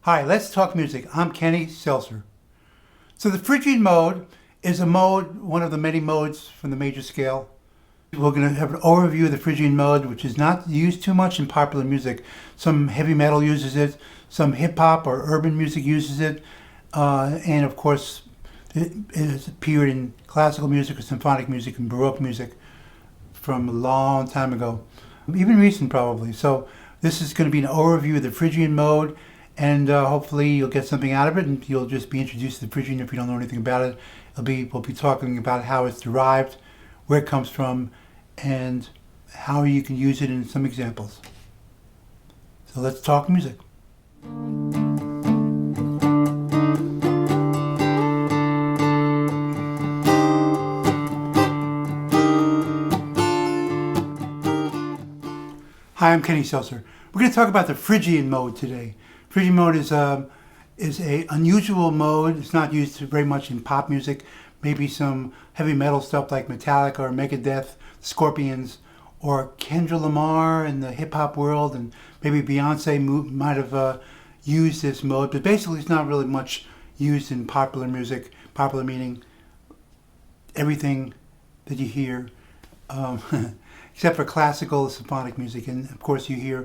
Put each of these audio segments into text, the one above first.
Hi, let's talk music. I'm Kenny Selcer. So the Phrygian mode is a mode, one of the many modes from the major scale. We're going to have an overview of the Phrygian mode, which is not used too much in popular music. Some heavy metal uses it, some hip hop or urban music uses it, and of course it has appeared in classical music or symphonic music and Baroque music from a long time ago, even recent probably. So this is going to be an overview of the Phrygian mode, and hopefully you'll get something out of it, and you'll just be introduced to the Phrygian if you don't know anything about it. We'll be talking about how it's derived, where it comes from, and how you can use it in some examples. So let's talk music. Hi, I'm Kenny Selcer. We're going to talk about the Phrygian mode today. Phrygian mode is a unusual mode. It's not used very much in pop music. Maybe some heavy metal stuff like Metallica or Megadeth, Scorpions, or Kendra Lamar in the hip hop world, and maybe Beyonce might have used this mode. But basically, it's not really much used in popular music. Popular meaning everything that you hear, except for classical symphonic music, and of course you hear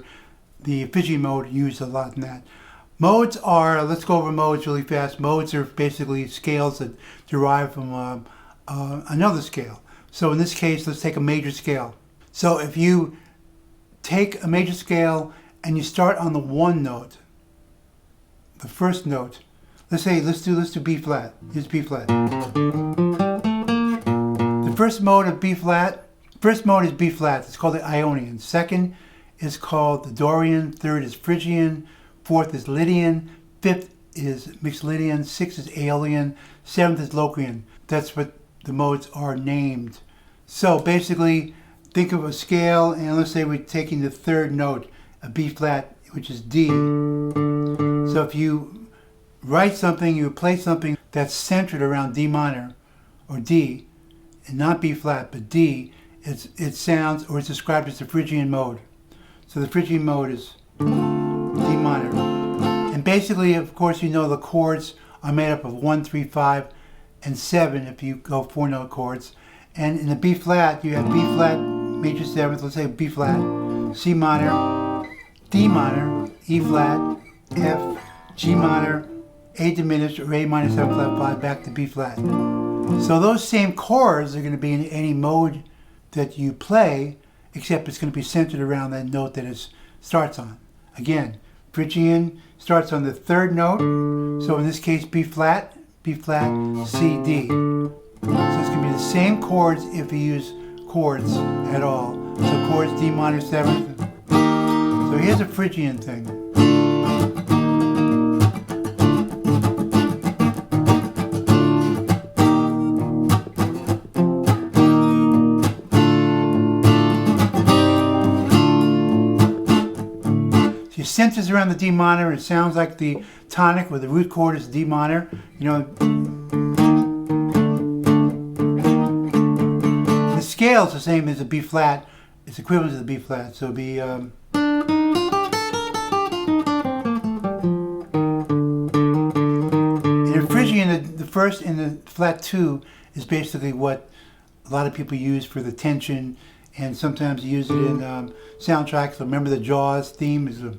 the Phrygian mode used a lot in that. Modes are, let's go over modes really fast. Modes are basically scales that derive from another scale. So in this case, let's take a major scale. So if you take a major scale and you start on the one note, the first note, let's do B flat. Here's B flat. The first mode of B flat, first mode is B flat. It's called the Ionian. Second is called the Dorian. Third is Phrygian. Fourth is Lydian. Fifth is Mixed Lydian. Sixth is Aeolian. Seventh is Locrian. That's what the modes are named. So basically, think of a scale, and let's say we're taking the third note, a B flat, which is D. So if you write something, you play something that's centered around D minor, or D, and not B flat, but D, it sounds, or it's described as the Phrygian mode. So the Phrygian mode is D minor. And basically, of course, you know the chords are made up of 1, 3, 5, and 7 if you go 4-note chords. And in the B flat, you have B flat, major seventh, let's say B flat, C minor, D minor, E flat, F, G minor, A diminished, or A minor 7 flat 5, back to B flat. So those same chords are going to be in any mode that you play, except it's going to be centered around that note that it starts on. Again, Phrygian starts on the third note, so in this case B flat, C, D. So it's going to be the same chords if you use chords at all. So chords D minor 7th. So here's a Phrygian thing. It centers around the D minor. It sounds like the tonic, where the root chord is D minor. You know, the scale is the same as a B flat. It's equivalent to the B flat. So it'd be in a Phrygian, the first in the flat 2 is basically what a lot of people use for the tension. And sometimes you use it in soundtracks. So remember the Jaws theme is it's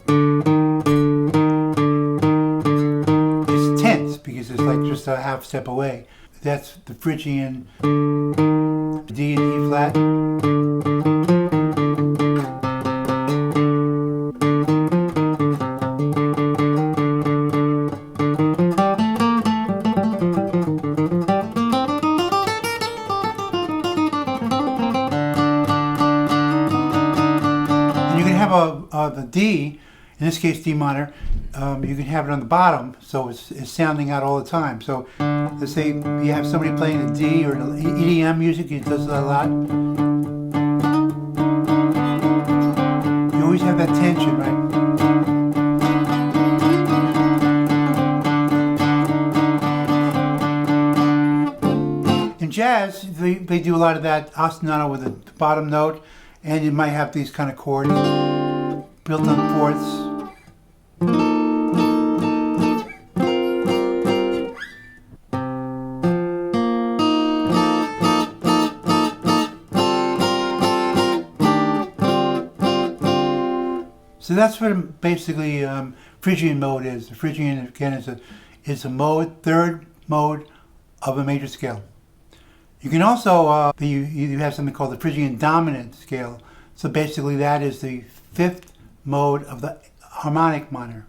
tense because it's like just a half step away. That's the Phrygian D and E flat. The D, in this case D minor, you can have it on the bottom, so it's sounding out all the time. So let's say you have somebody playing a D or EDM music, it does that a lot. You always have that tension, right? In jazz, they do a lot of that ostinato with the bottom note, and you might have these kind of chords built on fourths. So that's what basically Phrygian mode is. The Phrygian, again, is a mode, third mode of a major scale. You can also, you have something called the Phrygian Dominant scale. So basically that is the fifth mode of the harmonic minor.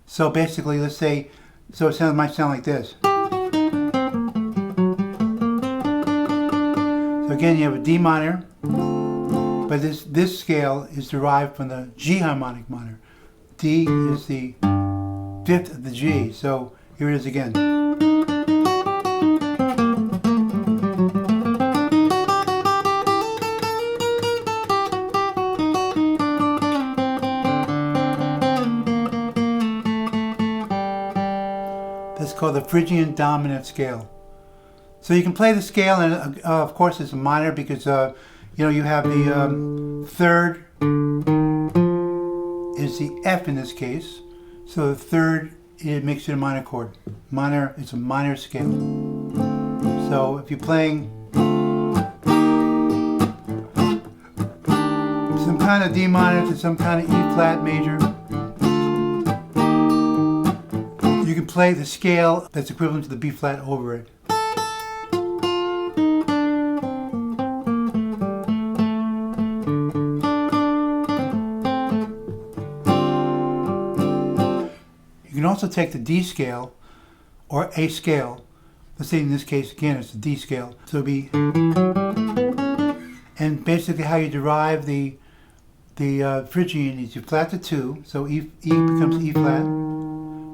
So basically, let's say, so it might sound like this. So again, you have a D minor, but this scale is derived from the G harmonic minor. D is the fifth of the G. So here it is again. That's called the Phrygian Dominant scale. So you can play the scale, and of course it's a minor because you have the third is the F in this case. So the third, it makes it a minor chord. Minor, it's a minor scale. So if you're playing some kind of D minor to some kind of E flat major, you can play the scale that's equivalent to the B flat over it. You can also take the D scale or a scale. Let's say in this case again it's the D scale. So it'll be, and basically how you derive the Phrygian is you flat to 2, so E becomes E flat,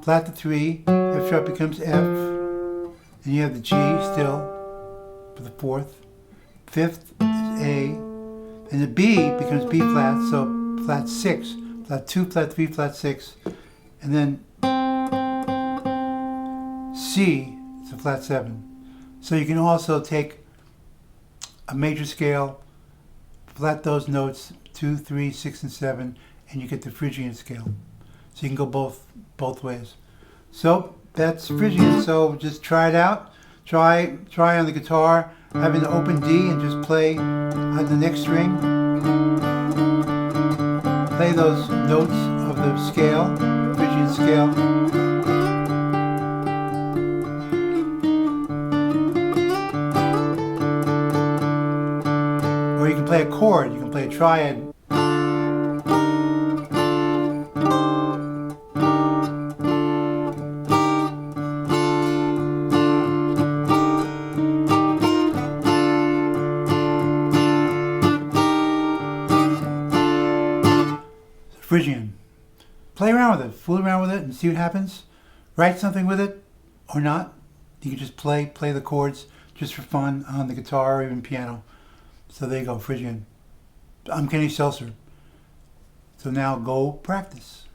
flat to 3, F sharp becomes F, and you have the G still for the fourth, fifth is A, and the B becomes B flat, so flat 6, flat 2, flat 3, flat 6, and then C is a flat 7. So you can also take a major scale, flat those notes 2, 3, 6, and 7, and you get the Phrygian scale. So you can go both ways. So that's Phrygian. So just try it out. Try on the guitar, having the open D and just play on the next string. Play those notes of the scale, Phrygian scale. Or you can play a chord, you can play a triad. Phrygian. Play around with it, fool around with it and see what happens. Write something with it or not. You can just play the chords just for fun on the guitar or even piano. So there you go, Phrygian. I'm Kenny Selcer. So now go practice.